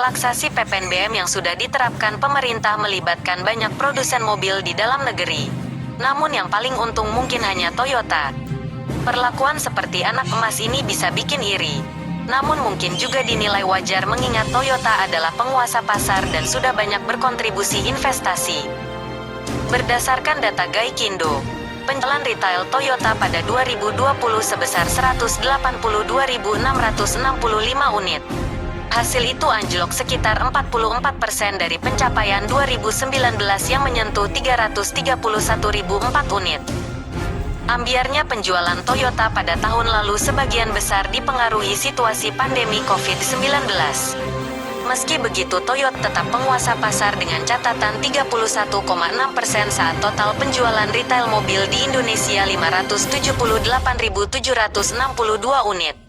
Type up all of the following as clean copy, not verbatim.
Relaksasi PPNBM yang sudah diterapkan pemerintah melibatkan banyak produsen mobil di dalam negeri. Namun yang paling untung mungkin hanya Toyota. Perlakuan seperti anak emas ini bisa bikin iri. Namun mungkin juga dinilai wajar mengingat Toyota adalah penguasa pasar dan sudah banyak berkontribusi investasi. Berdasarkan data Gaikindo, penjualan retail Toyota pada 2020 sebesar 182.665 unit. Hasil itu anjlok sekitar 44% dari pencapaian 2019 yang menyentuh 331.004 unit. Ambiarnya penjualan Toyota pada tahun lalu sebagian besar dipengaruhi situasi pandemi COVID-19. Meski begitu, Toyota tetap penguasa pasar dengan catatan 31,6% saat total penjualan retail mobil di Indonesia 578.762 unit.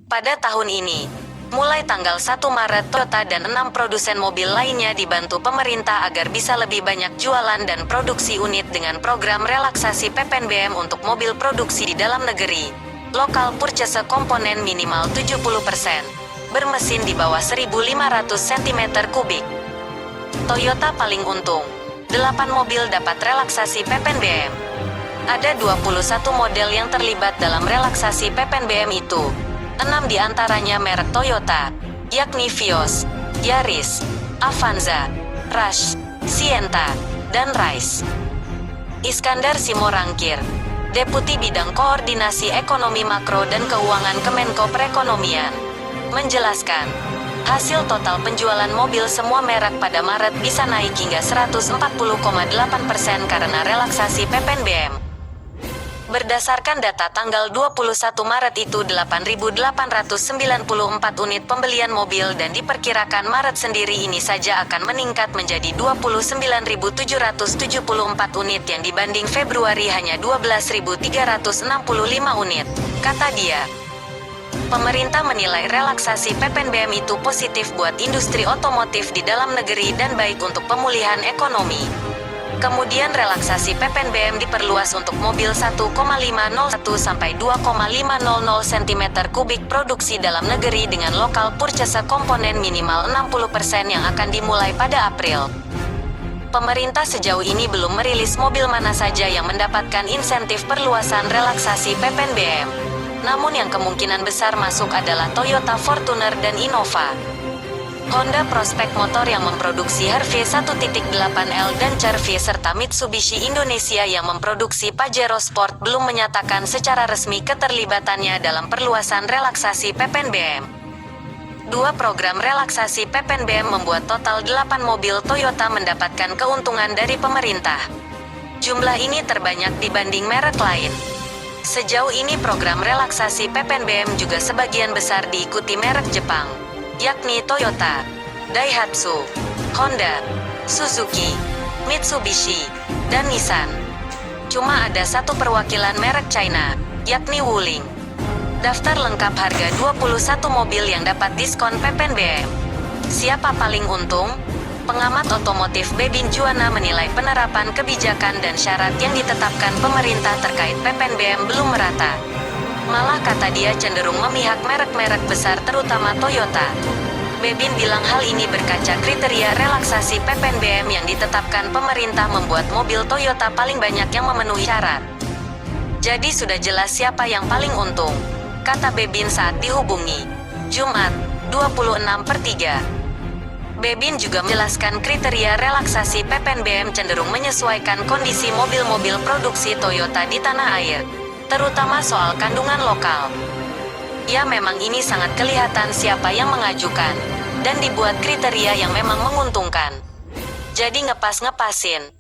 Pada tahun ini, mulai tanggal 1 Maret Toyota dan 6 produsen mobil lainnya dibantu pemerintah agar bisa lebih banyak jualan dan produksi unit dengan program relaksasi PPNBM untuk mobil produksi di dalam negeri. Local purchase komponen minimal 70%. Bermesin di bawah 1.500 cm3. Toyota paling untung. 8 mobil dapat relaksasi PPNBM. Ada 21 model yang terlibat dalam relaksasi PPNBM itu. 6 diantaranya merek Toyota, yakni Vios, Yaris, Avanza, Rush, Sienta, dan Rise. Iskandar Simorangkir, Deputi Bidang Koordinasi Ekonomi Makro dan Keuangan Kemenko Perekonomian, menjelaskan, hasil total penjualan mobil semua merek pada Maret bisa naik hingga 140,8% karena relaksasi PPNBM. Berdasarkan data tanggal 21 Maret itu 8.894 unit pembelian mobil dan diperkirakan Maret sendiri ini saja akan meningkat menjadi 29.774 unit yang dibanding Februari hanya 12.365 unit, kata dia. Pemerintah menilai relaksasi PPNBM itu positif buat industri otomotif di dalam negeri dan baik untuk pemulihan ekonomi. Kemudian relaksasi PPNBM diperluas untuk mobil 1,501 sampai 2,500 cm3 produksi dalam negeri dengan lokal purchase komponen minimal 60% yang akan dimulai pada April. Pemerintah sejauh ini belum merilis mobil mana saja yang mendapatkan insentif perluasan relaksasi PPNBM. Namun yang kemungkinan besar masuk adalah Toyota Fortuner dan Innova. Honda Prospect Motor yang memproduksi Harvey 1.8L dan CR-V serta Mitsubishi Indonesia yang memproduksi Pajero Sport belum menyatakan secara resmi keterlibatannya dalam perluasan relaksasi PPNBM. Dua program relaksasi PPNBM membuat total 8 mobil Toyota mendapatkan keuntungan dari pemerintah. Jumlah ini terbanyak dibanding merek lain. Sejauh ini program relaksasi PPNBM juga sebagian besar diikuti merek Jepang, yakni Toyota, Daihatsu, Honda, Suzuki, Mitsubishi, dan Nissan. Cuma ada satu perwakilan merek China, yakni Wuling. Daftar lengkap harga 21 mobil yang dapat diskon PPNBM. Siapa paling untung? Pengamat otomotif Bebin Juwana menilai penerapan kebijakan dan syarat yang ditetapkan pemerintah terkait PPNBM belum merata. Malah kata dia cenderung memihak merek-merek besar terutama Toyota. Bebin bilang hal ini berkaca kriteria relaksasi PPNBM yang ditetapkan pemerintah membuat mobil Toyota paling banyak yang memenuhi syarat. Jadi sudah jelas siapa yang paling untung, kata Bebin saat dihubungi Jumat, 26/3. Bebin juga menjelaskan kriteria relaksasi PPNBM cenderung menyesuaikan kondisi mobil-mobil produksi Toyota di tanah air, terutama soal kandungan lokal. Ya memang ini sangat kelihatan siapa yang mengajukan, dan dibuat kriteria yang memang menguntungkan. Jadi ngepas-ngepasin.